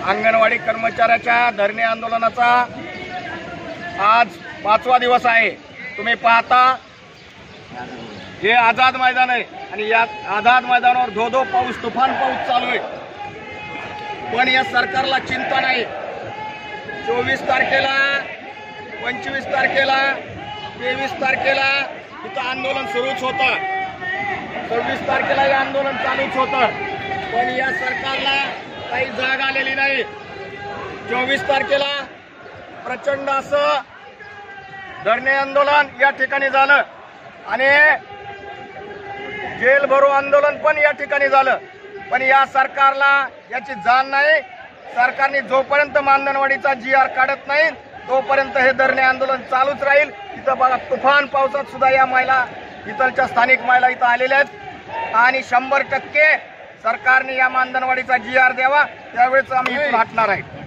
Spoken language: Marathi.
अंगणवाडी कर्मचाऱ्याच्या धरणे आंदोलनाचा आज 5वा दिवस आहे। तुम्ही पाहता हे आझाद मैदान आहे आणि या आझाद मैदानावर धो पाऊस, तुफान पाऊस चालू आहे, पण या सरकारला चिंता नाही। 24 तारखेला, 25 तारखेला, 23 तारखेला इथं आंदोलन सुरूच होतं, 26 तारखेला हे आंदोलन चालूच होतं, पण या सरकारला काही जाग आलेली नाही। 24 तारखेला प्रचंड असं धरणे आंदोलन या ठिकाणी झालं आणि जेल भरो आंदोलन पण या ठिकाणी झालं, पण या सरकारला याची जाण नाही। सरकारने जोपर्यंत मानधनवाढीचा GR काढत नाही तोपर्यंत हे धरणे आंदोलन चालूच राहील। इथं बघा तुफान पावसात सुद्धा या महिला, इथलच्या स्थानिक महिला इथं आलेल्या आहेत आणि 100% सरकारने या मानधनवाढीचा GR द्यावा, त्यावेळेस आम्ही इथून हटणार आहे।